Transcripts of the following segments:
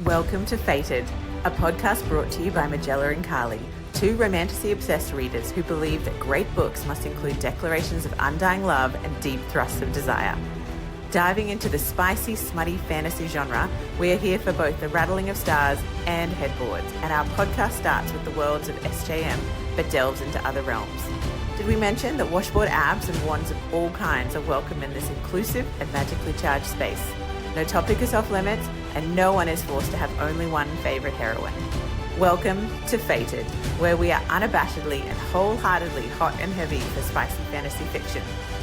Welcome to Fated, a podcast brought to you by Magella and Carly, two romantasy-obsessed readers who believe that great books must include declarations of undying love and deep thrusts of desire. Diving into the spicy, smutty fantasy genre, we are here for both the rattling of stars and headboards, and our podcast starts with the worlds of SJM, but delves into other realms. Did we mention that washboard abs and wands of all kinds are welcome in this inclusive and magically charged space? No topic is off limits, and no one is forced to have only one favourite heroine. Welcome to Fated, where we are unabashedly and wholeheartedly hot and heavy for spicy fantasy fiction.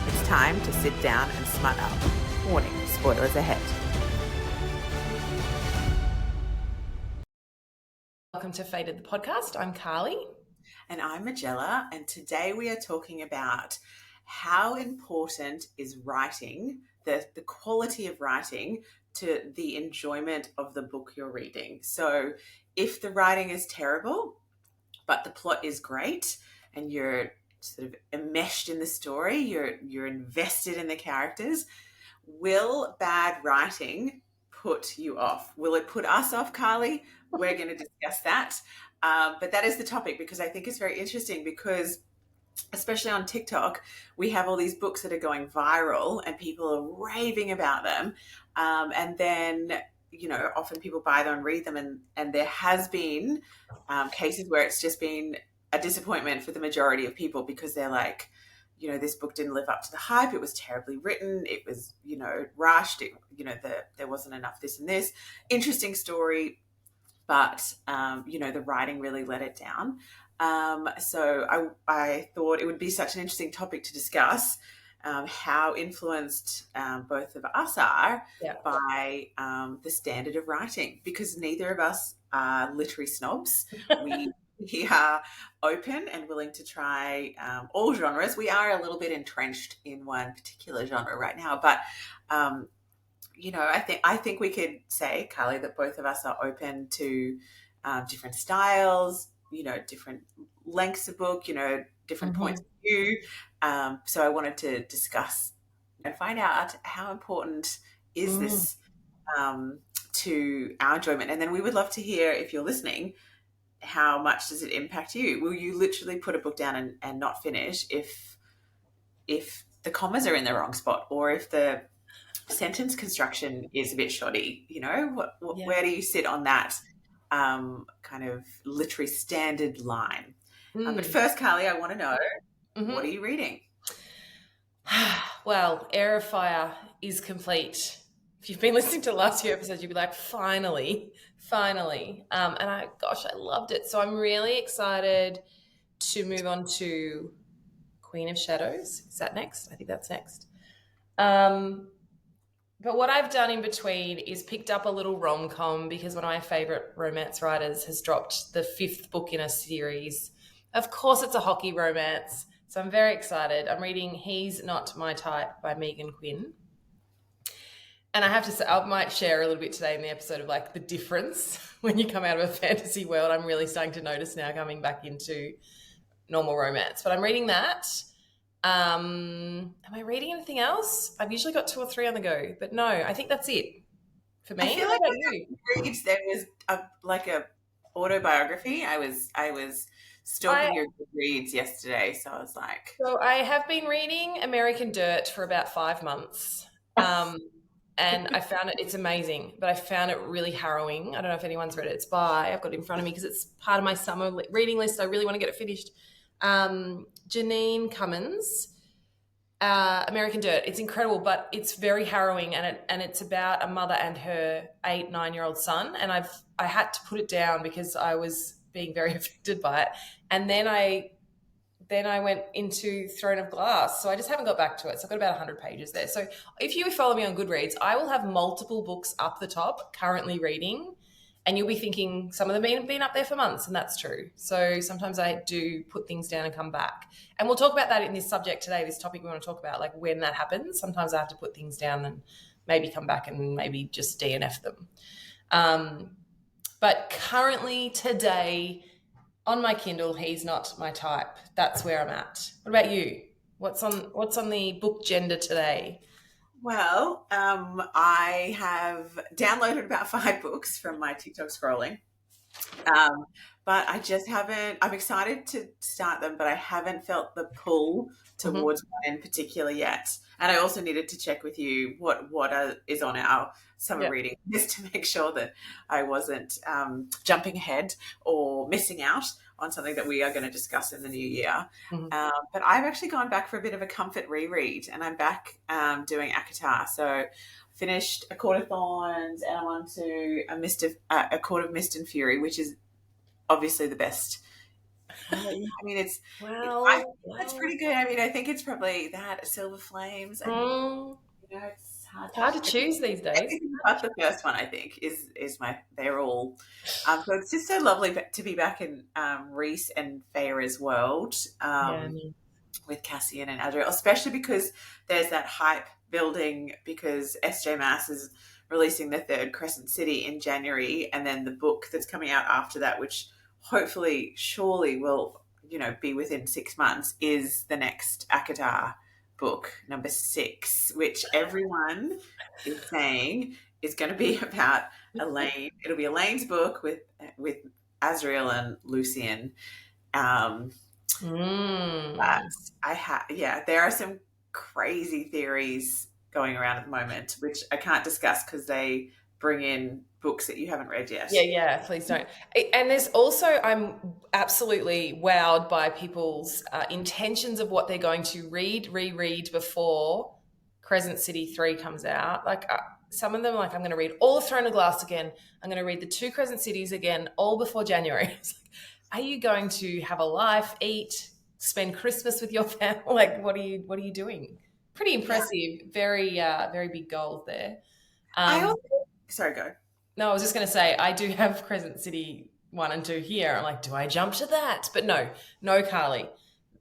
It's time to sit down and smut up. Warning, spoilers ahead. Welcome to Fated, the podcast. I'm Carly. And I'm Magella, and today we are talking about how important is writing, the quality of writing, to the enjoyment of the book you're reading. So if the writing is terrible, but the plot is great, and you're sort of enmeshed in the story, you're invested in the characters, will bad writing put you off? Will it put us off, Carly? We're going to discuss that. But that is the topic, because I think it's very interesting, because especially on TikTok, we have all these books that are going viral and people are raving about them. And then, often people buy them and read them. And there has been cases where it's just been a disappointment for the majority of people, because they're like, this book didn't live up to the hype. It was terribly written. It was, rushed. There wasn't enough this and this. Interesting story, but, the writing really let it down. So I thought it would be such an interesting topic to discuss, how influenced both of us are by the standard of writing, because neither of us are literary snobs. We are open and willing to try all genres. We are a little bit entrenched in one particular genre right now, but I think we could say, Carly, that both of us are open to different styles, different lengths of book, different points of view. So I wanted to discuss and find out how important is this to our enjoyment. And then we would love to hear, if you're listening, how much does it impact you? Will you literally put a book down and not finish if the commas are in the wrong spot, or if the sentence construction is a bit shoddy? Where do you sit on that kind of literary standard line? But first, Carly, I want to know, what are you reading? Well, Air of Fire is complete. If you've been listening to the last few episodes, you'll be like, finally. And I loved it. So I'm really excited to move on to Queen of Shadows. Is that next? I think that's next. But what I've done in between is picked up a little rom-com, because one of my favourite romance writers has dropped the 5th book in a series. Of course, it's a hockey romance, so I'm very excited. I'm reading He's Not My Type by Megan Quinn. And I have to say, I might share a little bit today in the episode of like the difference when you come out of a fantasy world. I'm really starting to notice now, coming back into normal romance. But I'm reading that. Am I reading anything else? I've usually got 2 or 3 on the go, but no, I think that's it for me. I feel like there was a autobiography. I was stalking your Goodreads yesterday, so I was like... So I have been reading American Dirt for about 5 months, and I found it's amazing, but I found it really harrowing. I don't know if anyone's read it. I've got it in front of me because it's part of my summer reading list. I really want to get it finished. Janine Cummins, American Dirt. It's incredible, but it's very harrowing, and it's about a mother and her 8-9-year-old son. And I had to put it down because I was being very affected by it. And then I went into Throne of Glass, so I just haven't got back to it. So I've got about 100 pages there. So if you follow me on Goodreads, I will have multiple books up the top currently reading. And you'll be thinking some of them have been up there for months, and that's true. So sometimes I do put things down and come back. And we'll talk about that in this subject today, this topic we want to talk about, like when that happens. Sometimes I have to put things down and maybe come back and maybe just DNF them. But currently today on my Kindle, He's Not My Type. That's where I'm at. What about you? What's on the book agenda today? Well, I have downloaded about 5 books from my TikTok scrolling. Um, but I just haven't. I'm excited to start them, but I haven't felt the pull Hmm. towards one in particular yet. And I also needed to check with you what is on our summer Yeah. reading list to make sure that I wasn't jumping ahead or missing out on something that we are going to discuss in the new year. Hmm. But I've actually gone back for a bit of a comfort reread, and I'm back doing Akatar. So finished A Court of Thorns, and I'm on to A Court of Mist and Fury, which is obviously the best. Yeah, I mean, I think Well, that's well, pretty good. I mean, I think it's probably that Silver Flames. mm, It's hard. it's hard to choose these days. Everything but the first one, I think, is my. They're all. So it's just so lovely to be back in Reese and Feyre's world. Yeah. With Cassian and Adriel, especially because there's that hype building because SJ Mass is releasing the third Crescent City in January, and then the book that's coming out after that, which hopefully, surely will, be within 6 months, is the next Akatar book, number 6, which everyone is saying is going to be about Elaine. It'll be Elaine's book with Azriel and Lucian. Um, but Mm. yeah, there are some crazy theories going around at the moment, which I can't discuss because they bring in books that you haven't read yet. Yeah, please don't. And there's also, I'm absolutely wowed by people's intentions of what they're going to reread before Crescent City 3 comes out. Like some of them, like, I'm going to read all of Throne of Glass again. I'm going to read the two Crescent Cities again, all before January. It's like, are you going to have a life, eat, spend Christmas with your family? Like, what are you doing? Pretty Yeah, impressive. Very big goals there. I Um, also sorry, go. no, I was just going to say, I do have Crescent City 1 and 2 here. I'm like, do I jump to that? But no, no, Carly.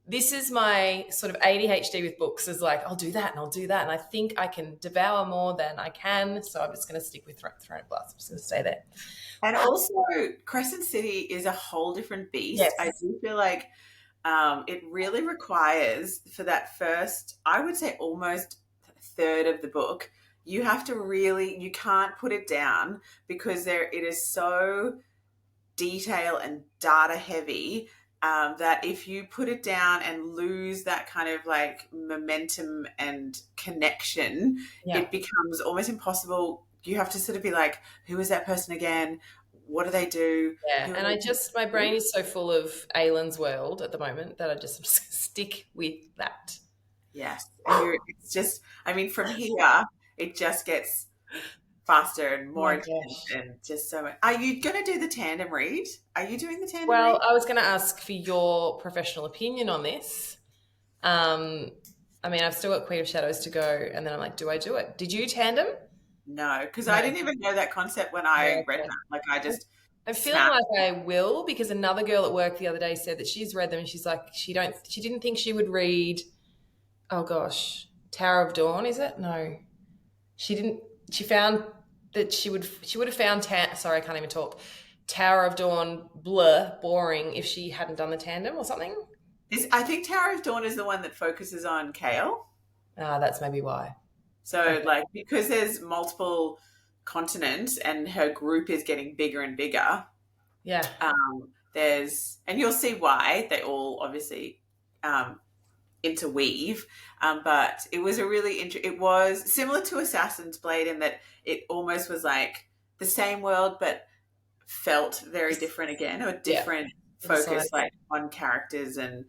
This is my sort of ADHD with books is like, I'll do that and I'll do that. And I think I can devour more than I can. So I'm just going to stick with Throne of Glass. I'm just going to stay there. And also, Crescent City is a whole different beast. I Yes. do feel like it really requires for that first, I would say, almost third of the book. You have to really, you can't put it down because it is so detail and data heavy that if you put it down and lose that kind of like momentum and connection, Yeah. it becomes almost impossible. You have to sort of be like, who is that person again? What do they do? Yeah. Who are And my they? brain is so full of Aylin's world at the moment that I just stick with that. Yes. And it's just, I mean, from here, it just gets faster and Oh more my intense gosh. and just so much. Are you going to do the tandem read? Are you doing the tandem Well, read? I was going to ask for your professional opinion on this. Um, I mean, I've still got Queen of Shadows to go, and then I'm like, do I do it? Did you tandem? No, because No. I didn't even know that concept when Yeah, I read okay. that. Like I I'm just I'm feeling smashed. like I will because another girl at work the other day said that she's read them and she's like she didn't think she would read, oh gosh, Tower of Dawn, is it? No. She didn't she found that she would have found sorry, I can't even talk. Tower of Dawn blur boring if she hadn't done the tandem or something. I think Tower of Dawn is the one that focuses on Kale. Ah, that's maybe why. So Okay. like because there's multiple continents and her group is getting bigger and bigger. Yeah. And you'll see why they all obviously um, interweave. But it was a really it was similar to Assassin's Blade in that it almost was like the same world, but felt very Just different again, or yeah. different Inside. focus, like on characters and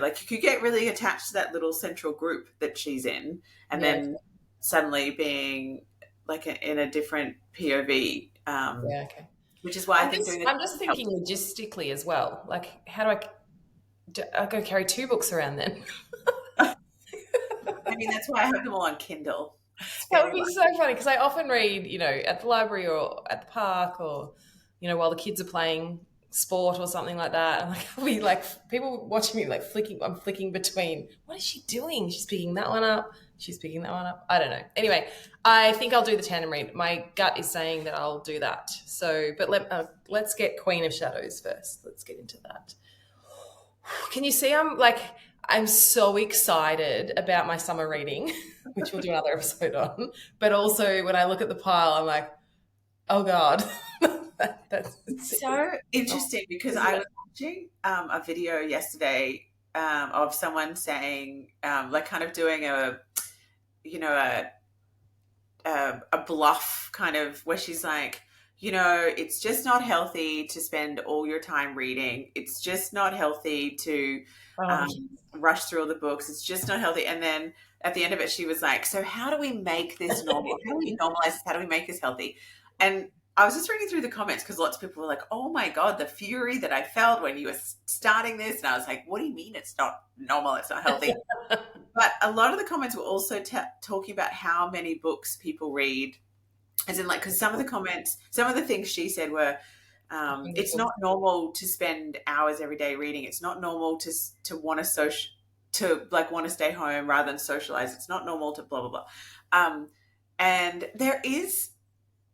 like you could get really attached to that little central group that she's in, and Yeah. then suddenly being like in a different POV, Yeah, okay. which is why I I'm think just doing it I'm just thinking helps. logistically as well. Like, how I go carry two books around then? I mean, that's why I have them all on Kindle. It's That would very be so lucky. funny because I often read, at the library or at the park or, while the kids are playing sport or something like that. And like, we like people watching me like flicking. I'm flicking between. What is she doing? She's picking that one up. She's picking that one up. I don't know. Anyway, I think I'll do the tandem read. My gut is saying that I'll do that. So, but let's get Queen of Shadows first. Let's get into that. Can you see I'm like I'm so excited about my summer reading, which we'll do another episode on. But also when I look at the pile, I'm like, oh God. That's It's so oh, interesting because isn't I it? was watching a video yesterday of someone saying, like, kind of doing a, you know, a bluff kind of where she's like, it's just not healthy to spend all your time reading. It's just not healthy to Oh, um, rush through all the books. It's just not healthy. And then at the end of it, she was like, so how do we make this normal? How do we normalize this? How do we make this healthy? And I was just reading through the comments because lots of people were like, oh my God, the fury that I felt when you were starting this. And I was like, what do you mean it's not normal? It's not healthy? But a lot of the comments were also talking about how many books people read, as in, like, because some of the comments, some of the things she said were, it's not normal to spend hours every day reading. It's not normal to want to to like want to stay home rather than socialize. It's not normal to blah blah blah. And there is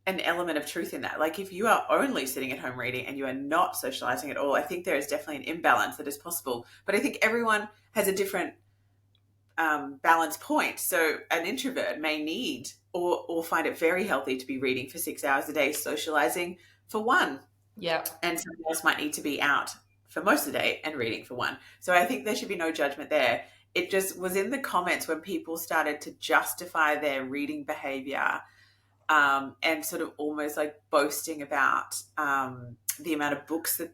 an element of truth in that. Like, if you are only sitting at home reading and you are not socializing at all, I think there is definitely an imbalance that is possible. But I think everyone has a different balance point. So an introvert may need or find it very healthy to be reading for 6 hours a day, socializing for one, yeah. and someone else might need to be out for most of the day and reading for one. So I think there should be no judgment there. It just was in the comments when people started to justify their reading behavior, and sort of almost like boasting about the amount of books that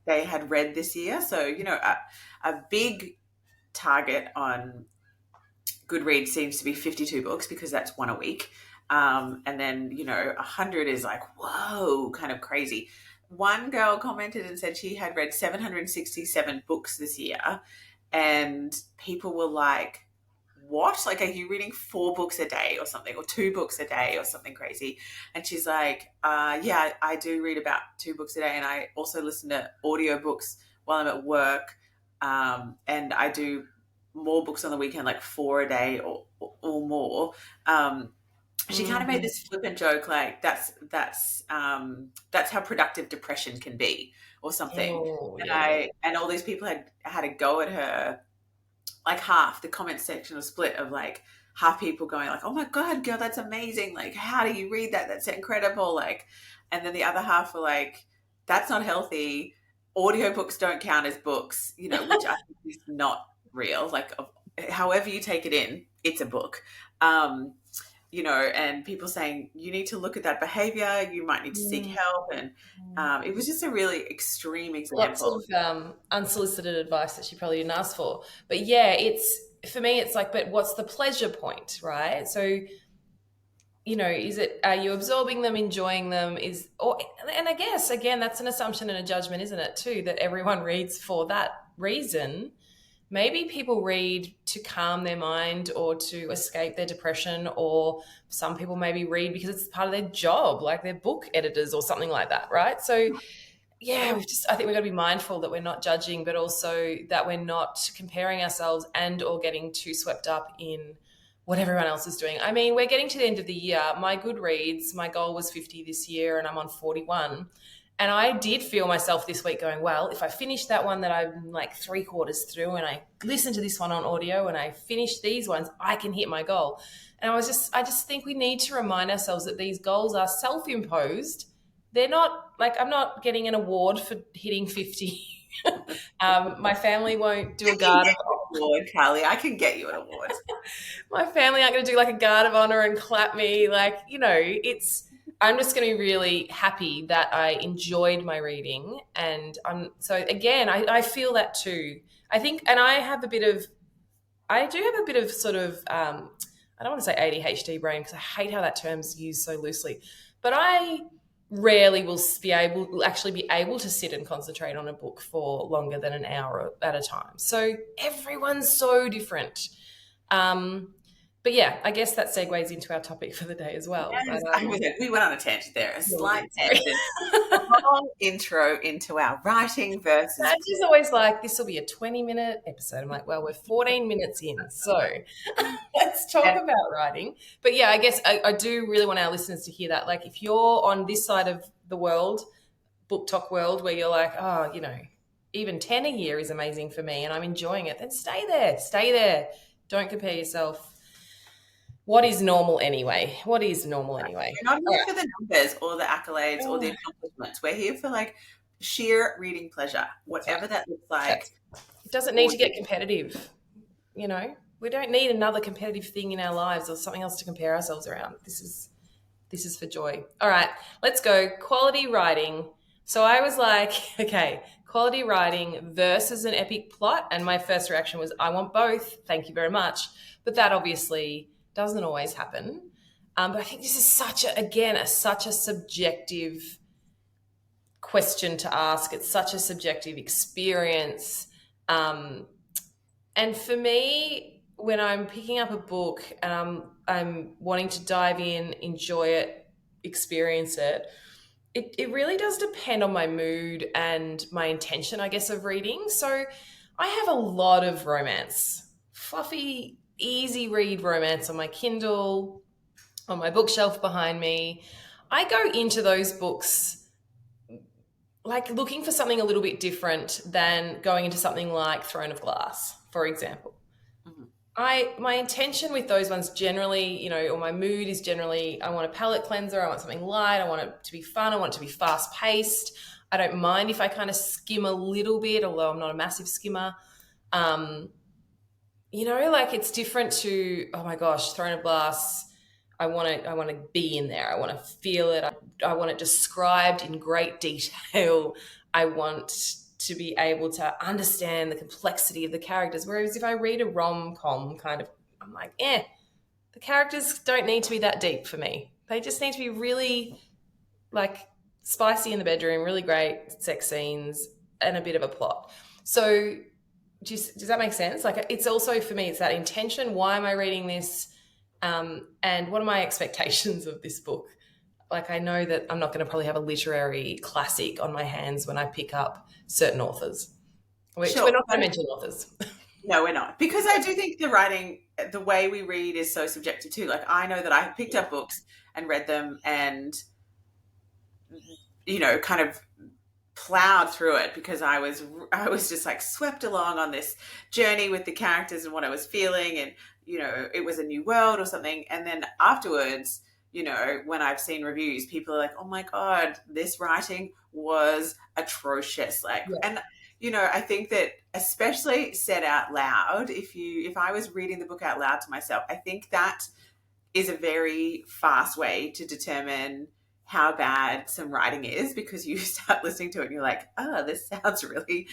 they had read this year. So, a big target on Goodreads seems to be 52 books because that's one a week. And then, 100 is like, whoa, kind of crazy. One girl commented and said she had read 767 books this year. And people were like, what? Like, are you reading 4 books a day or something, or 2 books a day or something crazy? And she's like, yeah, I do read about 2 books a day. And I also listen to audiobooks while I'm at work. And I do more books on the weekend, like 4 a day or more. She kind of made this flippant joke, like that's how productive depression can be, or something. Oh, And yeah. and all these people had a go at her. Like, half the comment section was split of like half people going like, "Oh my God, girl, that's amazing! Like, how do you read that? That's incredible!" Like, and then the other half were like, "That's not healthy. Audiobooks don't count as books," which I think is not real. Like, however you take it in, it's a book. And people saying you need to look at that behavior, you might need to seek Mm. help. And it was just a really extreme Lots example. of unsolicited advice that she probably didn't ask for. But yeah, it's for me, it's like, but what's the pleasure point, right? So, is it, are you absorbing them, enjoying them? And I guess, again, that's an assumption and a judgment, isn't it, too, that everyone reads for that reason. Maybe people read to calm their mind or to escape their depression, or some people maybe read because it's part of their job, like they're book editors or something like that, right? So, yeah, I think we've got to be mindful that we're not judging, but also that we're not comparing ourselves and or getting too swept up in what everyone else is doing. I mean, we're getting to the end of the year. My Goodreads, my goal was 50 this year and I'm on 41. And I did feel myself this week going, well, if I finish that one that I'm like 3/4 through, and I listen to this one on audio, and I finish these ones, I can hit my goal. And I just think we need to remind ourselves that these goals are self-imposed. They're not like, I'm not getting an award for hitting 50. My family won't do I a can guard get of you an award, Carly. I can get you an award. my family aren't going to do like a guard of honor and clap me. Like, I'm just going to be really happy that I enjoyed my reading. And so again, I feel that too. I think, and I do have a bit of sort of, I don't want to say ADHD brain because I hate how that term's used so loosely, but I rarely will actually be able to sit and concentrate on a book for longer than an hour at a time. So everyone's so different. Um, but yeah, I guess that segues into our topic for the day as well. But Yes, we went on a tangent there, a yeah, we slight did, sorry. tangent. A whole intro into our writing versus. She's always like, this will be a 20-minute episode. I'm like, well, we're 14 minutes in. So let's talk about writing. But yeah, I guess I do really want our listeners to hear that. Like, if you're on this side of the world, book talk world, where you're like, oh, even 10 a year is amazing for me and I'm enjoying it, then stay there. Stay there. Don't compare yourself. What is normal anyway? What is normal anyway? We're not All here right. for the numbers or the accolades or the Oh, accomplishments. We're here for like sheer reading pleasure, that's right. whatever that looks That's, like it doesn't need for to you. get competitive. We don't need another competitive thing in our lives or something else to compare ourselves around. This is for joy. All right, let's go. Quality writing. So I was like, okay, quality writing versus an epic plot. And my first reaction was, I want both. Thank you very much. But that obviously doesn't always happen. But I think this is such a subjective question to ask. It's such a subjective experience. Um, and for me, when I'm picking up a book and I'm wanting to dive in, enjoy it, experience it, it really does depend on my mood and my intention, I guess, of reading. So I have a lot of romance, fluffy, easy read romance on my Kindle, on my bookshelf behind me. I go into those books like looking for something a little bit different than going into something like Throne of Glass, for example. Mhm. My intention with those ones generally, or my mood is generally I want a palate cleanser, I want something light, I want it to be fun, I want it to be fast paced. I don't mind if I kind of skim a little bit, although I'm not a massive skimmer. Um, like it's different to, oh my gosh, Throne of Glass. I want to be in there. I want to feel it. I want it described in great detail. I want to be able to understand the complexity of the characters. Whereas if I read a rom-com kind of, I'm like, the characters don't need to be that deep for me. They just need to be really like spicy in the bedroom, really great sex scenes, and a bit of a plot. So does that make sense? Like it's also for me, it's that intention. Why am I reading this? And what are my expectations of this book? Like I know that I'm not going to probably have a literary classic on my hands when I pick up certain authors, which we're Sure. not going to mention authors. No, we're not. Because I do think the writing, the way we read is so subjective too. Like I know that I have picked up books and read them and, kind of plowed through it because I was just like swept along on this journey with the characters and what I was feeling, and it was a new world or something. And then afterwards, when I've seen reviews, people are like, oh my god, this writing was atrocious. Like, Yeah. and I think that especially said out loud, if I was reading the book out loud to myself, I think that is a very fast way to determine how bad some writing is, because you start listening to it and you're like, oh, this sounds really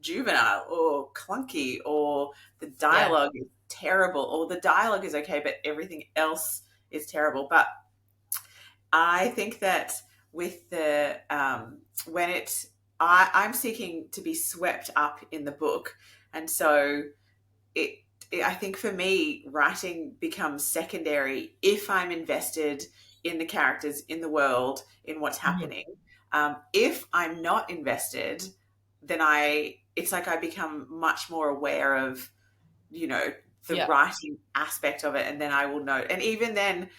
juvenile or clunky, or the Yeah. dialogue is terrible, or the dialogue is okay, but everything else is terrible. But I think that with the, when it, I'm seeking to be swept up in the book. And so it, I think for me, writing becomes secondary if I'm invested in the characters, in the world, in what's Mhm. happening. If I'm not invested, then it's like I become much more aware of, the Yeah. writing aspect of it. And then I will know. And even then,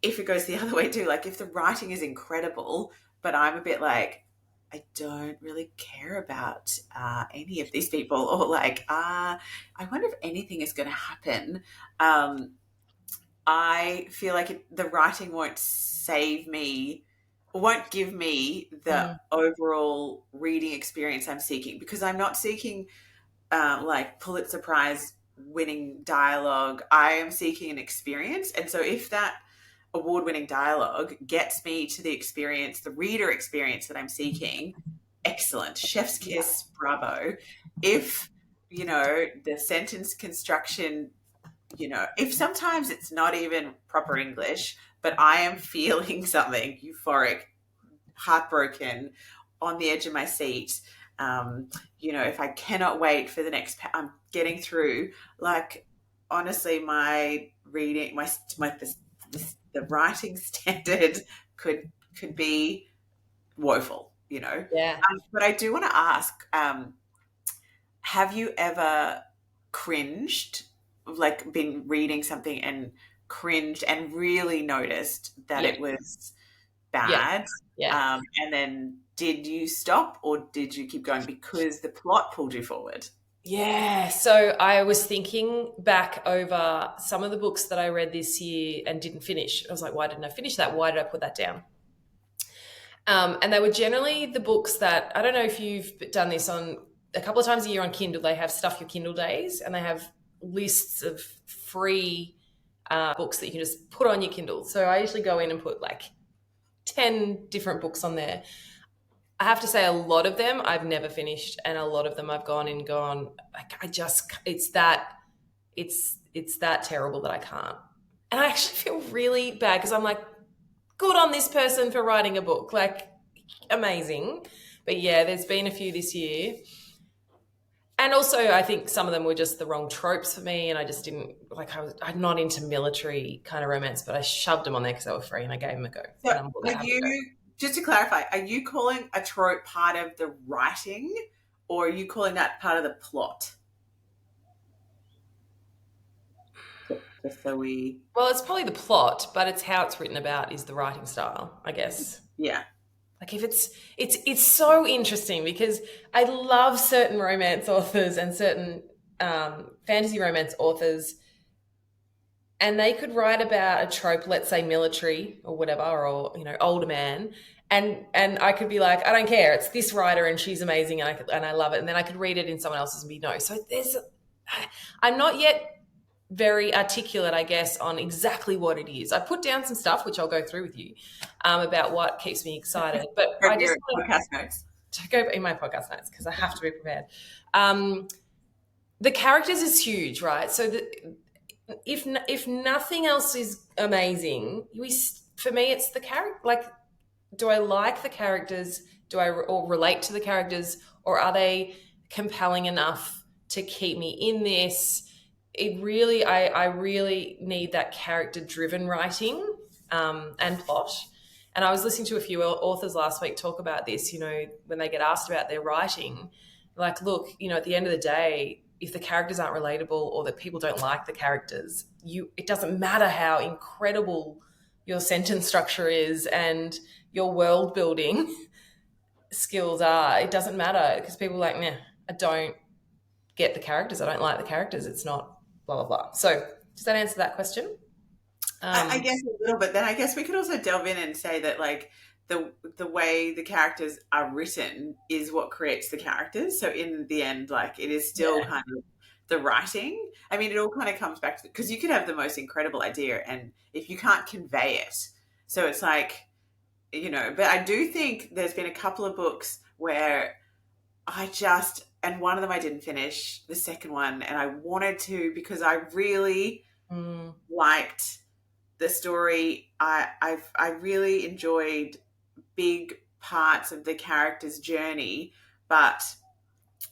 if it goes the other way too, like if the writing is incredible, but I'm a bit like, I don't really care about any of these people, or like, I wonder if anything is going to happen. Um, I feel like the writing won't save me, won't give me the Mm. overall reading experience I'm seeking, because I'm not seeking like Pulitzer Prize winning dialogue. I am seeking an experience. And so if that award winning dialogue gets me to the experience, the reader experience that I'm seeking, excellent. Chef's Yeah. kiss, bravo. If, the sentence construction, if sometimes it's not even proper English, but I am feeling something euphoric, heartbroken, on the edge of my seat. If I cannot wait for the next, I'm getting through. Like, honestly, my reading, the writing standard could be woeful. Yeah. But I do want to ask: have you ever cringed, like been reading something and cringed and really noticed that Yeah. it was Yeah. bad, Yeah. and then did you stop or did you keep going because the plot pulled you forward? Yeah. So I was thinking back over some of the books that I read this year and didn't finish. I was like, why didn't I finish that? Why did I put that down? And they were generally the books that, I don't know if you've done this on a couple of times a year on Kindle, they have Stuff Your Kindle Days and they have lists of free books that you can just put on your Kindle. So I usually go in and put like 10 different books on there. I have to say a lot of them I've never finished and a lot of them I've gone and gone, like, it's that terrible that I can't. And I actually feel really bad because I'm like, good on this person for writing a book, like amazing. But yeah, there's been a few this year. And also I think some of them were just the wrong tropes for me and I just didn't, like, I'm not into military kind of romance, but I shoved them on there because they were free and I gave them a go. So And I'm are you, just to clarify, are you calling a trope part of the writing or are you calling that part of the plot? Just so we, Well, it's probably the plot, but it's how it's written about is the writing style, I guess. yeah. Like if it's so interesting because I love certain romance authors and certain fantasy romance authors, and they could write about a trope, let's say military or whatever, or older man, and I could be like, I don't care, it's this writer and she's amazing and I love it, and then I could read it in someone else's and be no. So I'm not yet very articulate, I guess, on exactly what it is. I put down some stuff, which I'll go through with you, about what keeps me excited. But I just podcast notes. To go in my podcast notes because I have to be prepared. The characters is huge, right? So if nothing else is amazing, for me it's the character. Like, do I like the characters? Do I or relate to the characters, or are they compelling enough to keep me in this? I really need that character-driven writing and plot. And I was listening to a few authors last week talk about this, when they get asked about their writing, like, look, at the end of the day, if the characters aren't relatable or that people don't like the characters, it doesn't matter how incredible your sentence structure is and your world building skills are. It doesn't matter because people are like, nah, I don't get the characters. I don't like the characters. It's not blah, blah, blah. So does that answer that question? I guess a little bit. Then I guess we could also delve in and say that, like, the way the characters are written is what creates the characters. So in the end, like, it is still kind of the writing. I mean, it all kind of comes back to, because you could have the most incredible idea and if you can't convey it, so it's like, but I do think there's been a couple of books where and one of them I didn't finish, the second one, and I wanted to because I really liked the story. I really enjoyed big parts of the character's journey, but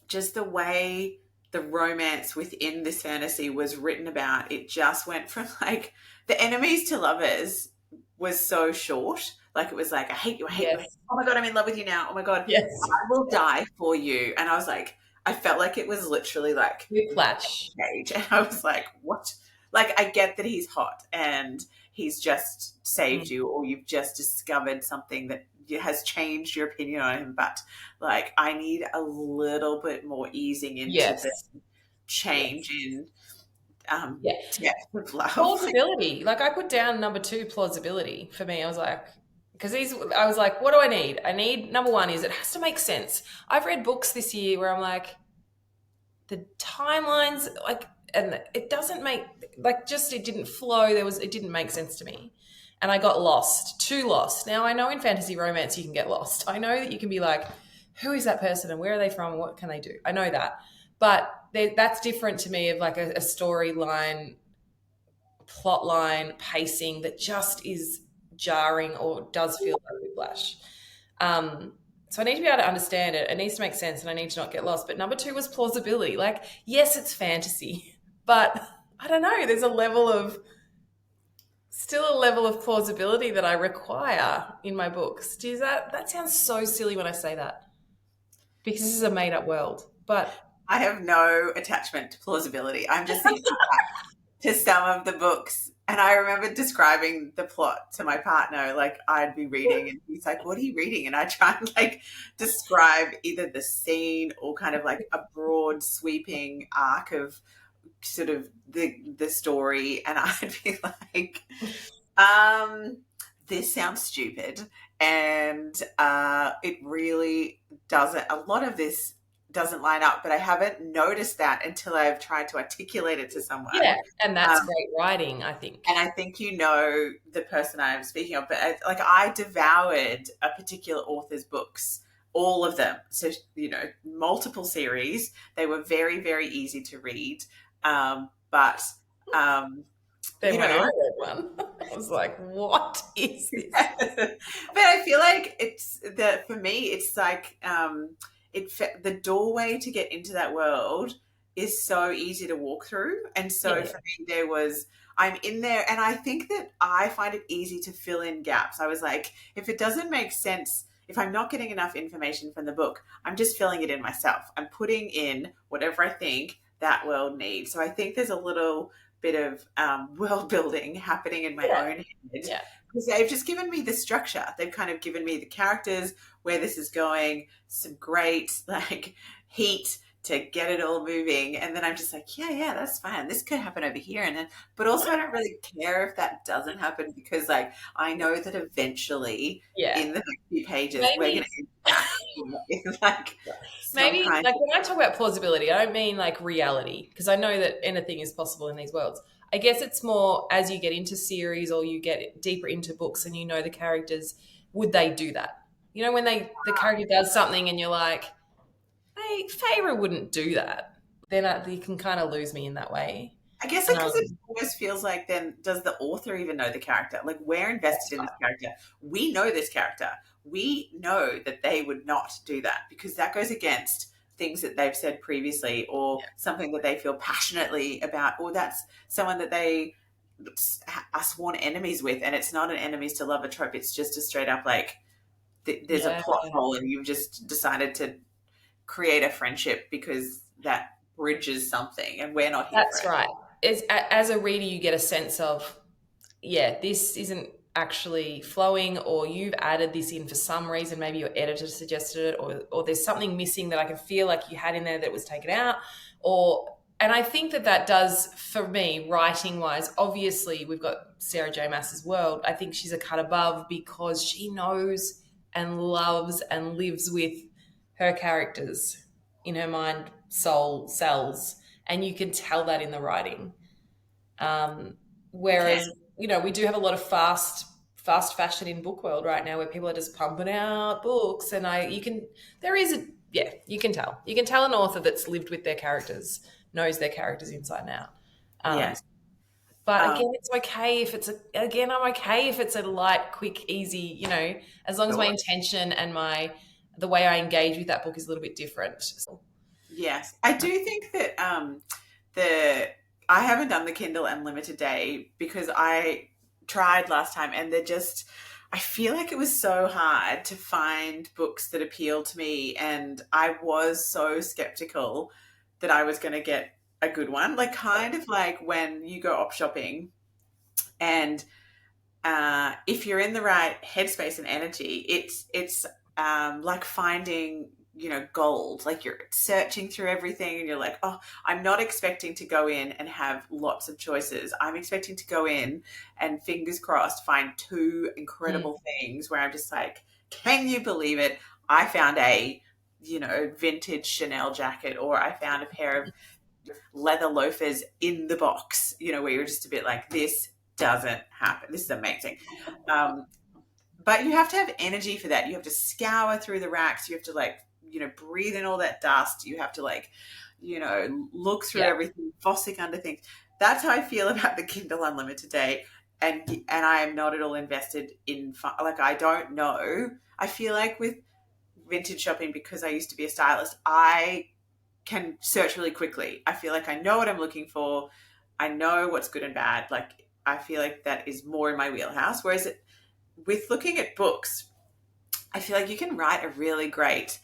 just the way the romance within this fantasy was written about, it just went from like the enemies to lovers was so short. Like, it was like, I hate you, I hate you. Oh my God, I'm in love with you now. Oh my God, yes, I will die for you. And I was like, I felt like it was literally like whiplash. And I was like, what? Like, I get that he's hot and he's just saved you, or you've just discovered something that has changed your opinion on him. But like, I need a little bit more easing into the change in depth of love. Plausibility. Like, I put down number 2, plausibility for me. I was like, I was like, what do I need? I need, number 1 is it has to make sense. I've read books this year where I'm like, the timelines, like, and it doesn't make, like, just, it didn't flow. It didn't make sense to me. And I got lost, too lost. Now, I know in fantasy romance you can get lost. I know that you can be like, who is that person and where are they from and what can they do? I know that. But that's different to me of like a storyline, plot line, pacing that just is jarring or does feel like whiplash. So I need to be able to understand it. It needs to make sense and I need to not get lost. But number 2 was plausibility. Like, yes, it's fantasy, but I don't know. There's still a level of plausibility that I require in my books. That sounds so silly when I say that because this is a made up world, but I have no attachment to plausibility. I'm just thinking back to some of the books And I remember describing the plot to my partner, like I'd be reading and he's like, what are you reading? And I try and like describe either the scene or kind of like a broad sweeping arc of sort of the story. And I'd be like, um, this sounds stupid. And it really doesn't, a lot of this doesn't line up, but I haven't noticed that until I've tried to articulate it to Yeah, someone. and that's Um, great writing, I think. and I think you know the person I'm speaking of, but like I devoured a particular author's books, all of them. So, multiple series. They were very, very easy to read. But, um, Then you when know, I read one, I was like, what is this? but I feel like it's the for me, it's like the doorway to get into that world is so easy to walk through, and so Yeah, for me, I'm in there, and I think that I find it easy to fill in gaps. I was like, if it doesn't make sense. If I'm not getting enough information from the book, I'm just filling it in myself. I'm putting in whatever I think that world needs. So I think there's a little bit of world building happening in my yeah, own head yeah. because they've just given me the structure. They've kind of given me the characters, where this is going, some great like heat to get it all moving, and then I'm just like, yeah, yeah, that's fine. This could happen over here, and then, but also I don't really care if that doesn't happen because like I know that eventually Yeah. in the next few pages we're going Maybe, to end back in like some maybe kind like of when I talk about plausibility, I don't mean like reality, because I know that anything is possible in these worlds. I guess it's more as you get into series or you get deeper into books and you know the characters, would they do that? You know, when the character does something and you're like, hey, Feyre wouldn't do that. Then you can kind of lose me in that way. I guess because it Um, almost feels like then does the author even know the character? Like we're that's invested in right. this character. We know this character. We know that they would not do that because that goes against things that they've said previously or something that they feel passionately about or that's someone that they are sworn enemies with and it's not an enemies to lover trope. It's just a straight up like there's a Yeah, plot hole and you've just decided to create a friendship because that bridges something and we're not here for that's it. right. As a reader, you get a sense of, yeah, this isn't actually flowing, or you've added this in for some reason. Maybe your editor suggested it, or there's something missing that I can feel like you had in there that was taken out. And I think that does, for me, writing wise, obviously, we've got Sarah J. Maas's world. I think she's a cut above because she knows and loves and lives with her characters in her mind, soul, cells. And you can tell that in the writing. Um, You can. Whereas, we do have a lot of fast fashion in book world right now where people are just pumping out books and you can tell. You can tell an author that's lived with their characters, knows their characters inside and out. Um, Yes. but Um, again, I'm okay if it's a light, quick, easy, as long as my sure. intention and the way I engage with that book is a little bit different. Yes. I do think that the I haven't done the Kindle Unlimited Day because I tried last time and I feel like it was so hard to find books that appeal to me and I was so skeptical that I was going to get a good one. Like kind of like when you go op shopping and if you're in the right headspace and energy, it's like finding gold. Like you're searching through everything, and you're like, oh, I'm not expecting to go in and have lots of choices. I'm expecting to go in and fingers crossed find two Mm, incredible things where I'm just like, can you believe it? I found a vintage Chanel jacket, or I found a pair of leather loafers in the box, where you're just a bit like, this doesn't happen. This is amazing. Um, but you have to have energy for that. You have to scour through the racks. You have to like, breathe in all that dust. You have to like, look through yeah, everything, fossing under things. That's how I feel about the Kindle Unlimited Day. And I am not at all invested in like I don't know. I feel like with vintage shopping because I used to be a stylist, I can search really quickly. I feel like I know what I'm looking for. I know what's good and bad. Like I feel like that is more in my wheelhouse. Whereas with looking at books, I feel like you can write a really great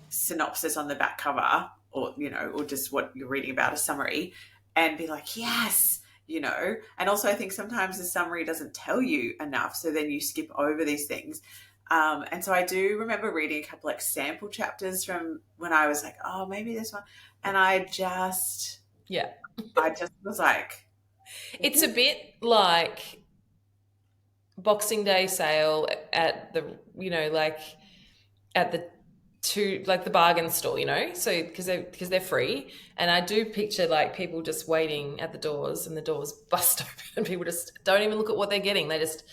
synopsis on the back cover or or just what you're reading about, a summary, and be like, yes, And also I think sometimes the summary doesn't tell you enough, so then you skip over these things. And so I do remember reading a couple like sample chapters from when I was like, oh, maybe this one, and Yeah. I just was like, It's a this, bit like Boxing Day sale at the, like at the like the bargain store, so because they're free, and I do picture like people just waiting at the doors and the doors bust open and people just don't even look at what they're getting, they're just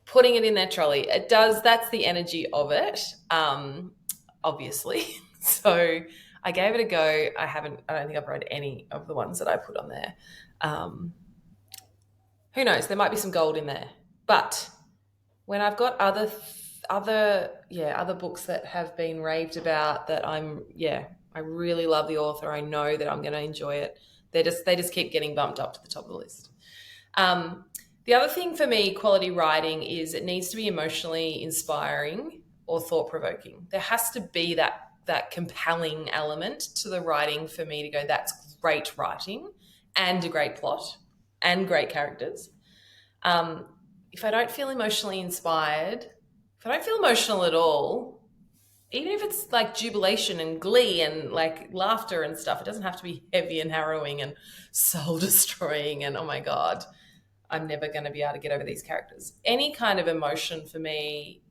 putting it in their trolley. That's the energy of it, obviously. So I gave it a go. I don't think I've read any of the ones that I put on there. um, who knows, there might be some gold in there, but when I've got other books that have been raved about that I really love the author, I know that I'm going to enjoy it. They just keep getting bumped up to the top of the list. Um, the other thing for me, quality writing, is it needs to be emotionally inspiring or thought provoking. There has to be that compelling element to the writing for me to go, that's great writing, and a great plot and great characters. Um, if I don't feel emotionally inspired, if I don't feel emotional at all, even if it's like jubilation and glee and like laughter and stuff, it doesn't have to be heavy and harrowing and soul destroying and oh my God, I'm never going to be able to get over these characters. Any kind of emotion for me,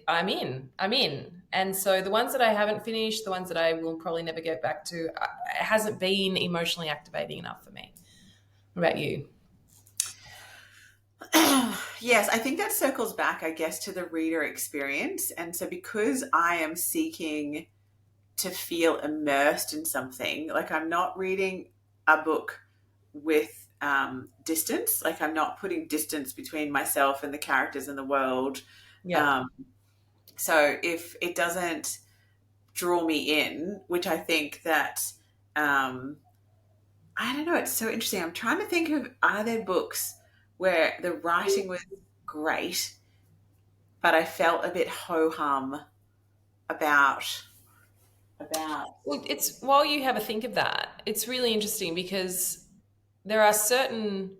I'm in. I'm in. And so the ones that I haven't finished, the ones that I will probably never get back to, it hasn't been emotionally activating enough for me. What about you? yes, I think that circles back, I guess, to the reader experience. And so because I am seeking to feel immersed in something, like I'm not reading a book with distance, like I'm not putting distance between myself and the characters and the world. Yeah. Um, so if it doesn't draw me in, which I think that, um, I don't know, it's so interesting. I'm trying to think of, are there books where the writing was great, but I felt a bit ho hum about about. Well, it's while you have a think of that, it's really interesting because there are certain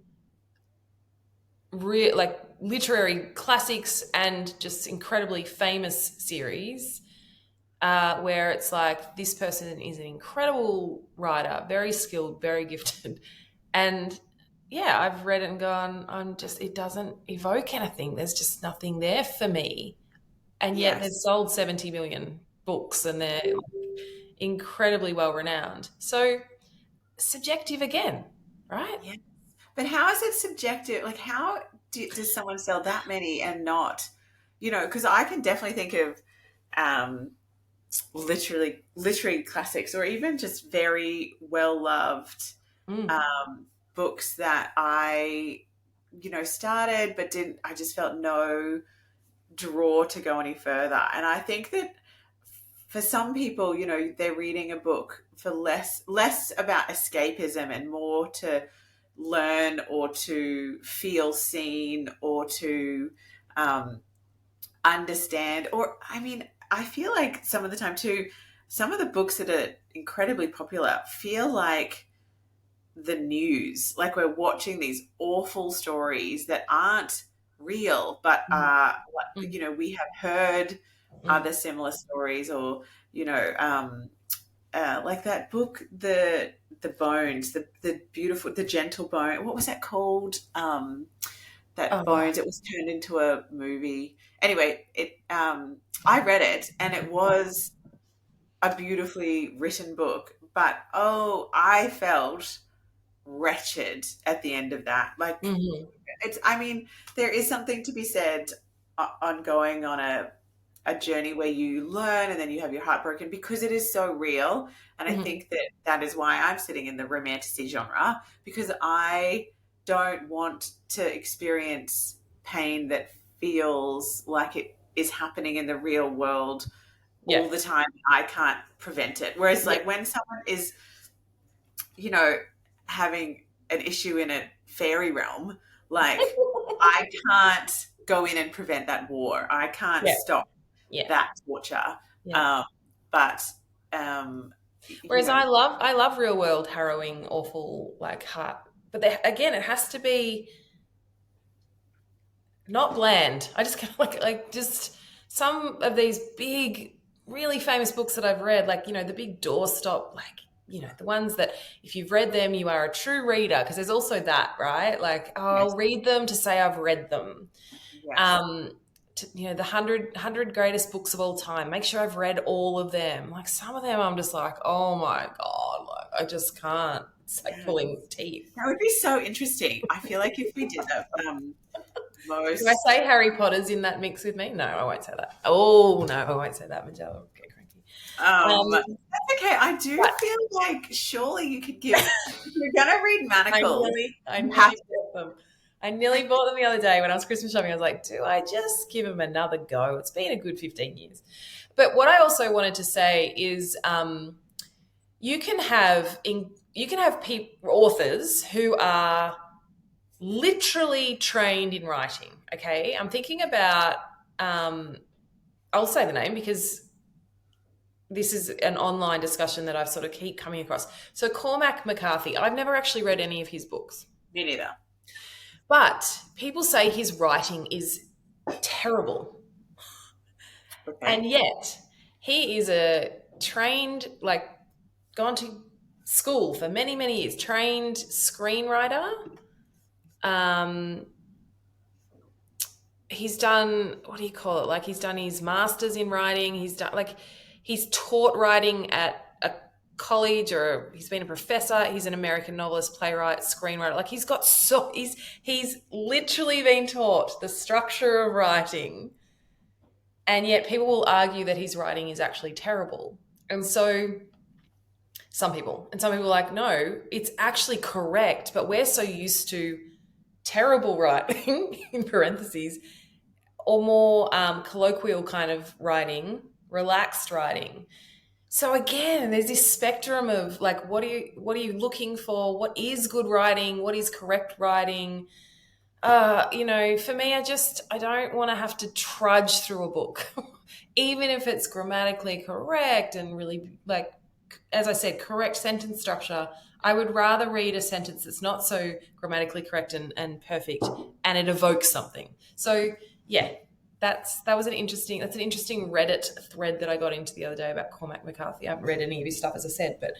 like literary classics and just incredibly famous series where it's like this person is an incredible writer, very skilled, very gifted, and yeah, I've read it and gone, it doesn't evoke anything. There's just nothing there for me, and yet they've Yes. sold 70 million books and they're incredibly well renowned. So subjective again, right? Yeah. But how is it subjective? Like, how does someone sell that many and not, because I can definitely think of um, literary classics or even just very well loved Mm. um, books that I, started but didn't, I just felt no draw to go any further. And I think that for some people, they're reading a book for less about escapism and more to learn or to feel seen or to um, understand. Or, I mean, I feel like some of the time too, some of the books that are incredibly popular feel like the news. Like we're watching these awful stories that aren't real, but Mm. are, Mm. we have heard Mm. other similar stories, or, like that book, the bones, the beautiful, the gentle bone. What was that called? That Oh, bones. It was turned into a movie. Anyway, I read it and it was a beautifully written book, but oh, I felt wretched at the end of that. Like mhm. I mean, there is something to be said on going on a journey where you learn and then you have your heart broken because it is so real. And I Mhm. think that that is why I'm sitting in the romantasy genre, because I don't want to experience pain that feels like it is happening in the real world Yeah. all the time. I can't prevent it. Whereas, Yeah. like, when someone is, you know, having an issue in a fairy realm, like, I can't go in and prevent that war. I can't Yeah. stop Yeah. that torture. Yeah. Um, but, um, you Whereas know, I love real world harrowing, awful, like heart but again, it has to be not bland. I just kind of like just some of these big, really famous books that I've read, like, the big doorstop, like, the ones that if you've read them, you are a true reader. Because there's also that, right? Like, oh, I'll Yes. read them to say I've read them. Yes. Um, the hundred greatest books of all time. Make sure I've read all of them. Like some of them, I'm just like, oh my god, like I just can't. It's like Yeah. pulling teeth. That would be so interesting. I feel like if we did that, Do I most. say Harry Potter's in that mix with me? No, I won't say that. Oh no, I won't say that, Magella. I'll get cranky. That's okay. I do But feel like surely you could give. If you're gonna read Manacles, I you have nearly bought them. I nearly bought them the other day when I was Christmas shopping. I was like, do I just give them another go? It's been a good 15 years. But what I also wanted to say is, you can have authors who are literally trained in writing. Okay, I'm thinking about. I'll say the name because this is an online discussion that I've sort of keep coming across. So Cormac McCarthy, I've never actually read any of his books, me neither. but people say his writing is terrible. And Okay. yet he is a trained, like gone to school for many, many years, trained screenwriter. Um, he's done, what do you call it? Like he's done his master's in writing. He's taught writing at a college, or he's been a professor. He's an American novelist, playwright, screenwriter. Like he's literally been taught the structure of writing, and yet people will argue that his writing is actually terrible. And so some people are like, no, it's actually correct, but we're so used to terrible writing in parentheses, or more colloquial kind of writing, relaxed writing. So again, there's this spectrum of like, what are you looking for? What is good writing? What is correct writing? For me, I don't want to have to trudge through a book, even if it's grammatically correct and really, like, as I said, correct sentence structure. I would rather read a sentence that's not so grammatically correct and perfect, and it evokes something. So yeah, that's an interesting Reddit thread that I got into the other day about Cormac McCarthy. I haven't read any of his stuff, as I said, but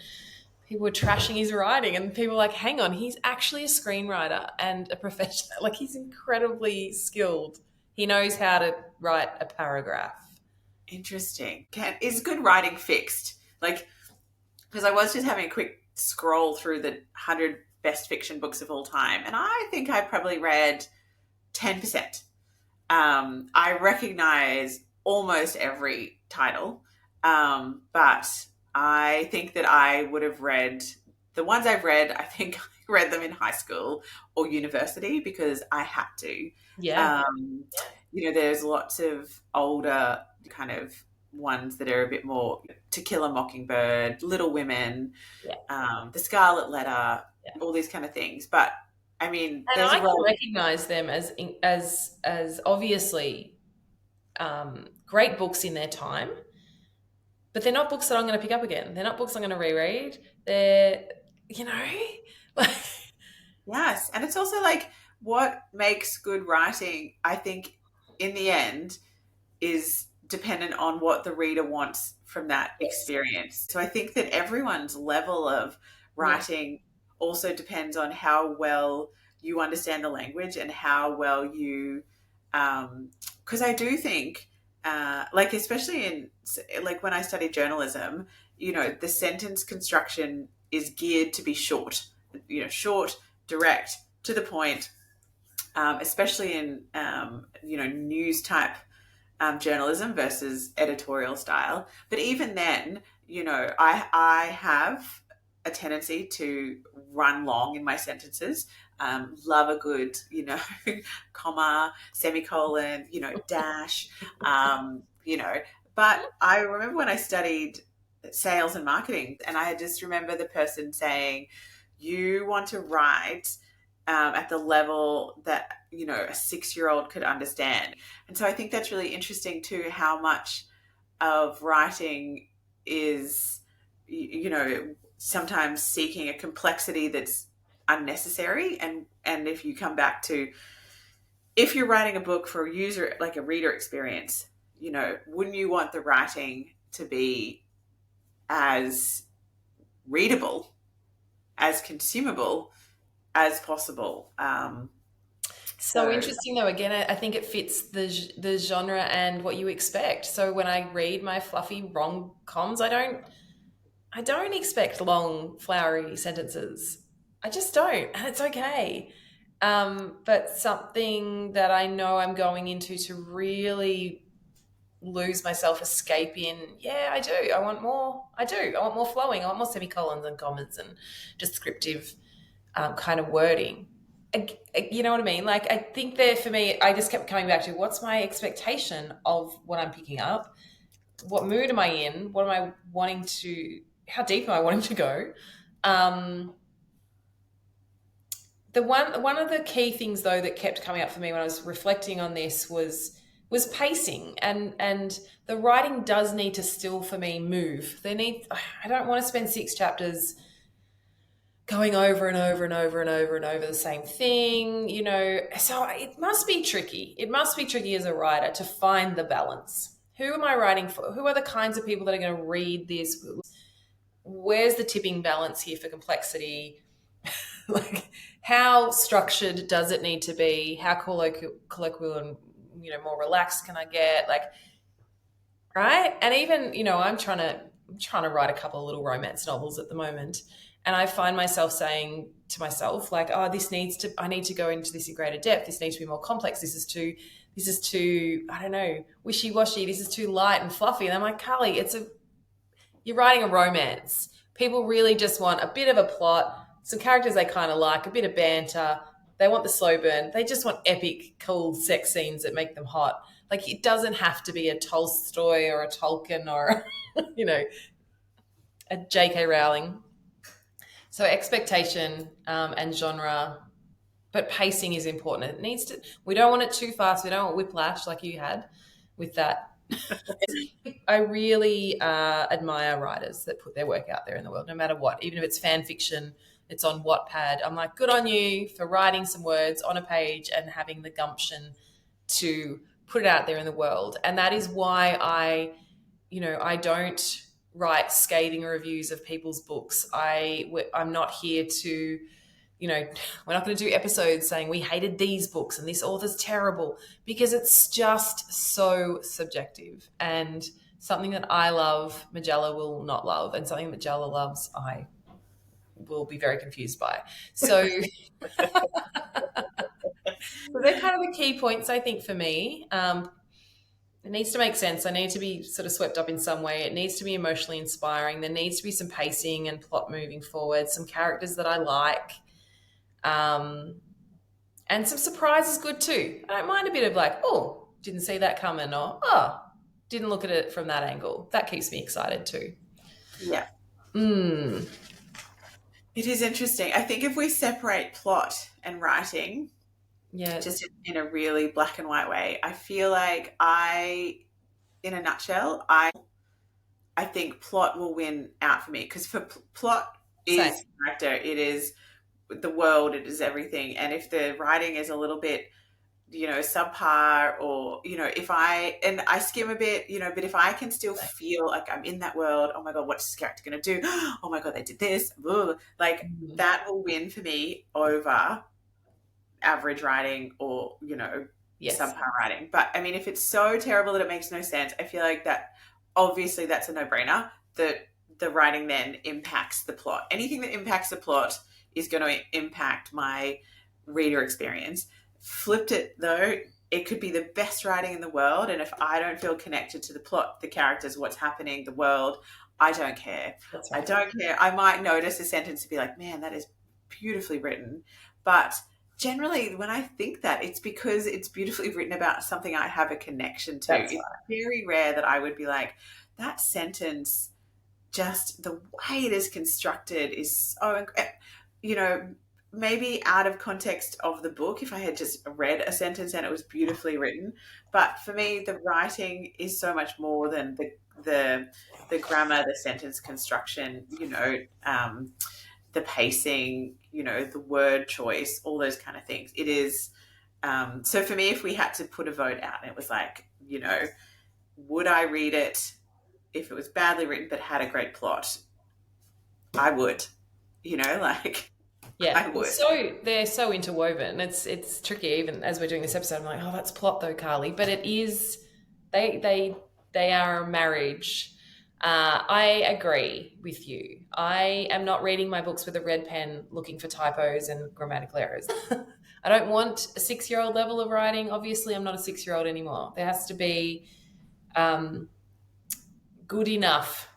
people were trashing his writing, and people were like, hang on, he's actually a screenwriter and a professional. Like, he's incredibly skilled. He knows how to write a paragraph. Interesting. Is good writing fixed? Like, because I was just having a quick scroll through the 100 best fiction books of all time, and I think I probably read 10%. I recognize almost every title, but I think that I would have read the ones I've read. I think I read them in high school or university because I had to. Yeah. Um, there's lots of older kind of ones that are a bit more To Kill a Mockingbird, Little Women, Yeah. The Scarlet Letter, Yeah. all these kind of things. But I mean, And there's I a can role. recognize them as obviously great books in their time, but they're not books that I'm going to pick up again. They're not books I'm going to reread. They're, like, Yes. And it's also like what makes good writing, I think, in the end, is dependent on what the reader wants from that yes, experience. So I think that everyone's level of yeah, writing also depends on how well you understand the language and how well you, because I do think, like, especially in, like, when I studied journalism, the sentence construction is geared to be short, short, direct, to the point, especially in, news type journalism versus editorial style. But even then, I have a tendency to run long in my sentences. Love a good, comma, semicolon, dash, you know. But I remember when I studied sales and marketing, and I just remember the person saying, you want to write at the level that a 6-year-old could understand. And so I think that's really interesting too, how much of writing is sometimes seeking a complexity that's unnecessary. And if you come back to, if you're writing a book for a user, like a reader experience, wouldn't you want the writing to be as readable, as consumable as possible? So interesting though. Again, I think it fits the genre and what you expect. So when I read my fluffy rom-coms, I don't expect long, flowery sentences. I just don't, and it's okay. But something that I know I'm going into to really lose myself escape in, yeah, I do. I want more. I do. I want more flowing. I want more semicolons and commas and descriptive kind of wording. You know what I mean? Like, I think there for me, I just kept coming back to what's my expectation of what I'm picking up? What mood am I in? What am I wanting to, how deep am I wanting to go? Um, one of the key things though that kept coming up for me when I was reflecting on this was pacing, and the writing does need to still for me move. I don't want to spend 6 chapters going over and over and over and over and over the same thing, So it must be tricky. It must be tricky as a writer to find the balance. Who am I writing for? Who are the kinds of people that are going to read this? Where's the tipping balance here for complexity? Like, how structured does it need to be? How colloquial and more relaxed can I get? Like, right? And even I'm trying to write a couple of little romance novels at the moment, and I find myself saying to myself, like, oh, I need to go into this in greater depth. This needs to be more complex. This is too, I don't know, wishy-washy. This is too light and fluffy. And I'm like, Carly, you're writing a romance. People really just want a bit of a plot, some characters they kind of like, a bit of banter. They want the slow burn. They just want epic, cool sex scenes that make them hot. Like, it doesn't have to be a Tolstoy or a Tolkien or, a J.K. Rowling. So expectation and genre, but pacing is important. We don't want it too fast. We don't want whiplash like you had with that. I really admire writers that put their work out there in the world, no matter what. Even if it's fan fiction, it's on Wattpad. I'm like, good on you for writing some words on a page and having the gumption to put it out there in the world. And that is why I don't write scathing reviews of people's books. I'm not here to, we're not going to do episodes saying we hated these books and this author's terrible, because it's just so subjective. And something that I love, Magella will not love, and something Magella loves, I will be very confused by. So, so they're kind of the key points, I think, for me. It needs to make sense. I need to be sort of swept up in some way. It needs to be emotionally inspiring. There needs to be some pacing and plot moving forward, some characters that I like. And some surprise is good too. I don't mind a bit of like, oh, didn't see that coming, or oh, didn't look at it from that angle. That keeps me excited too. Yeah. It is interesting. I think if we separate plot and writing, just in a really black and white way, I feel like in a nutshell, I think plot will win out for me, because for plot is character, it is the world, it is everything. And if the writing is a little bit, subpar, or, if I skim a bit, but if I can still feel like I'm in that world, oh my God, what's this character going to do? Oh my God, they did this. Like, that will win for me over average writing or, subpar writing. But I mean, if it's so terrible that it makes no sense, I feel like that, obviously that's a no-brainer, that the writing then impacts the plot. Anything that impacts the plot is going to impact my reader experience. Flipped it though, it could be the best writing in the world, and if I don't feel connected to the plot, the characters, what's happening, the world, I don't care. Right. I don't care. I might notice a sentence to be like, man, that is beautifully written. But generally, when I think that, it's because it's beautifully written about something I have a connection to. That's it's very rare that I would be like, that sentence, just the way it is constructed is so, maybe out of context of the book, if I had just read a sentence and it was beautifully written. But for me, the writing is so much more than the grammar, the sentence construction, the pacing, the word choice, all those kind of things. It is. So for me, if we had to put a vote out, it was like, would I read it if it was badly written but had a great plot? I would, like Yeah, I would. they're so interwoven. It's tricky. Even as we're doing this episode, I'm like, oh, that's plot though, Carly. But it is. They are a marriage. I agree with you. I am not reading my books with a red pen looking for typos and grammatical errors. I don't want a 6-year-old level of writing. Obviously, I'm not a 6-year-old anymore. There has to be good enough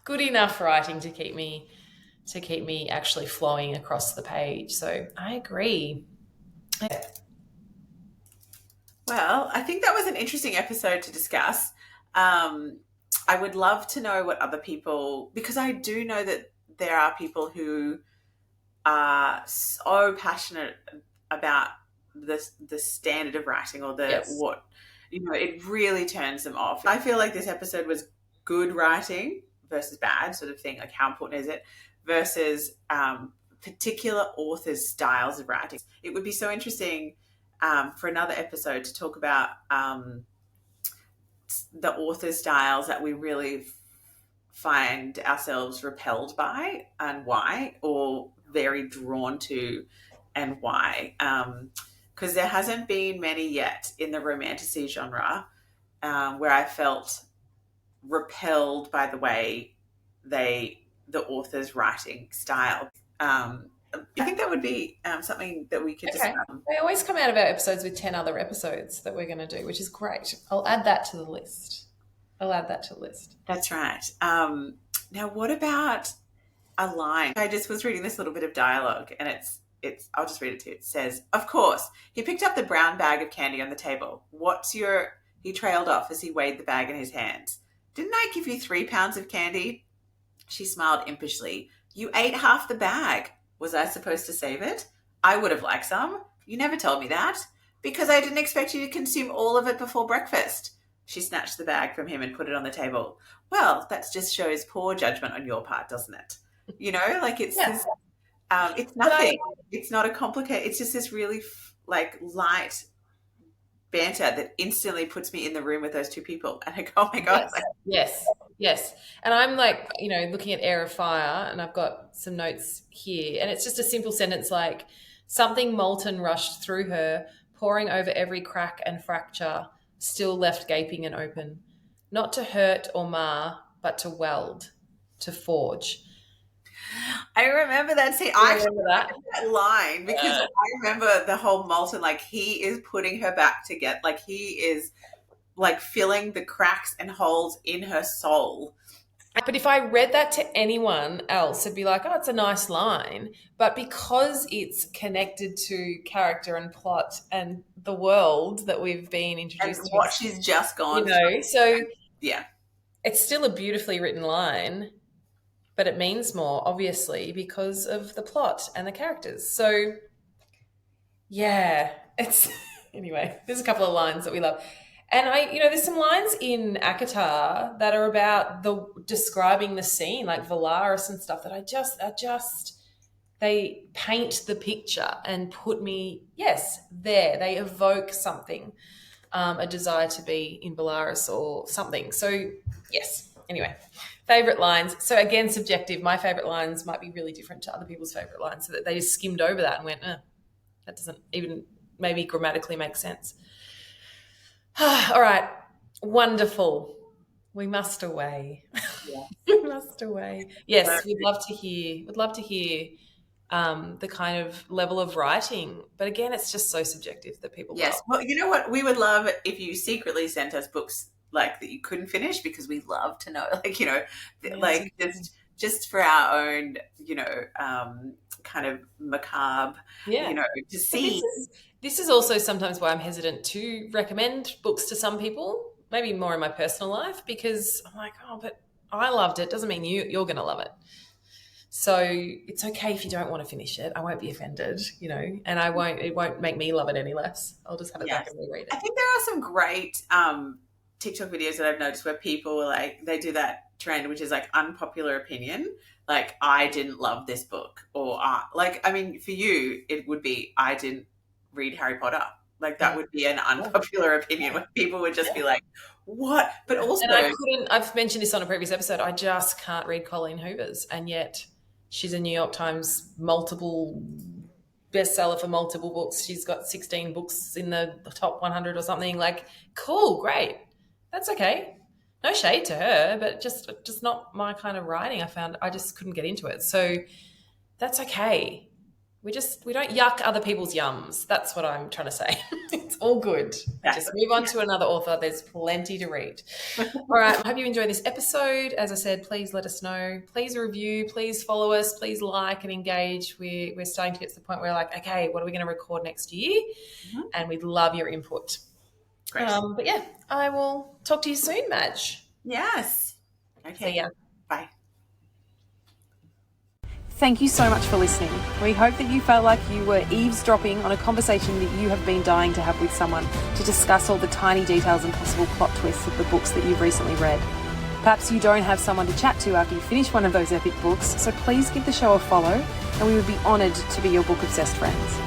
writing to keep me actually flowing across the page. So I agree. Well, I think that was an interesting episode to discuss. I would love to know what other people, because I do know that there are people who are so passionate about the standard of writing, or Yes. what it really turns them off. I feel like this episode was good writing versus bad sort of thing. Like, how important is it versus particular authors' styles of writing? It would be so interesting for another episode to talk about the author styles that we really find ourselves repelled by, and why, or very drawn to, and why. Because there hasn't been many yet in the romantasy genre where I felt repelled by the way the author's writing style. I think that would be something that we could Okay. discuss. They always come out of our episodes with 10 other episodes that we're going to do, which is great. I'll add that to the list. That's right. Now, what about a line? I just was reading this little bit of dialogue, and it's. I'll just read it to you. It says, "Of course, he picked up the brown bag of candy on the table. What's your?" He trailed off as he weighed the bag in his hands. "Didn't I give you 3 pounds of candy?" She smiled impishly. "You ate half the bag. Was I supposed to save it? I would have liked some. You never told me that. Because I didn't expect you to consume all of it before breakfast." She snatched the bag from him and put it on the table. "Well, that just shows poor judgment on your part, doesn't it?" Like, it's Yeah. this, it's But nothing. It's not a complicated, it's just this really like light banter that instantly puts me in the room with those two people. And I go, oh my God. yes. And I'm like, looking at Air of Fire, and I've got some notes here, and it's just a simple sentence like, something molten rushed through her, pouring over every crack and fracture, still left gaping and open, not to hurt or mar, but to weld, to forge. I remember that scene. I I actually remember that. remember that line because I remember the whole molten, like, he is putting her back together. Like, he is like filling the cracks and holes in her soul. But if I read that to anyone else, it'd be like, oh, it's a nice line. But because it's connected to character and plot and the world that we've been And introduced what to, she's just gone through. so Yeah. it's still a beautifully written line, but it means more, obviously, because of the plot and the characters. So, yeah, it's anyway. There's a couple of lines that we love, and there's some lines in Akatar that are about the describing the scene, like Valaris and stuff. That I just they paint the picture and put me there. They evoke something, a desire to be in Valaris or something. So yes. Anyway, favorite lines. So again, subjective. My favorite lines might be really different to other people's favorite lines, so that they just skimmed over that and went, that doesn't even maybe grammatically make sense. All right, wonderful. We must away. Yeah. We must away. Yes, we'd love to hear. The kind of level of writing, but again, it's just so subjective that people. Yes. Love. Well, you know what? We would love if you secretly sent us books like that you couldn't finish, because we love to know, like, just for our own, kind of macabre, to see. This is also sometimes why I'm hesitant to recommend books to some people, maybe more in my personal life, because I'm like, oh, but I loved it. Doesn't mean you're going to love it. So it's okay if you don't want to finish it. I won't be offended, and it won't make me love it any less. I'll just have it back and reread it. I think there are some great TikTok videos that I've noticed where people are like, they do that trend, which is like unpopular opinion. Like, I didn't love this book, or like, I mean, for you, it would be, I didn't read Harry Potter. Like, that would be an unpopular opinion where people would just be like, what? But also, and I've mentioned this on a previous episode, I just can't read Colleen Hoover's, and yet she's a New York Times multiple bestseller for multiple books. She's got 16 books in the top 100 or something. Like, cool, great. That's okay. No shade to her, but just not my kind of writing. I just couldn't get into it. So that's okay. We don't yuck other people's yums. That's what I'm trying to say. It's all good. Just move on to another author. There's plenty to read. All right. I hope you enjoyed this episode. As I said, please let us know. Please review. Please follow us. Please like and engage. We're starting to get to the point where we're like, okay, what are we going to record next year? Mm-hmm. And we'd love your input. Great. But yeah, I will talk to you soon, Madge. Yes. Okay. See ya. Bye. Thank you so much for listening. We hope that you felt like you were eavesdropping on a conversation that you have been dying to have with someone to discuss all the tiny details and possible plot twists of the books that you've recently read. Perhaps you don't have someone to chat to after you finish one of those epic books, so please give the show a follow and we would be honoured to be your book-obsessed friends.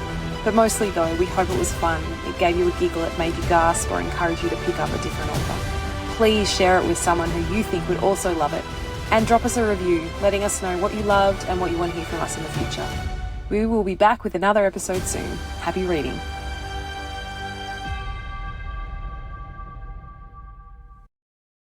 But mostly though, we hope it was fun, it gave you a giggle, it made you gasp or encourage you to pick up a different author. Please share it with someone who you think would also love it. And drop us a review, letting us know what you loved and what you want to hear from us in the future. We will be back with another episode soon. Happy reading.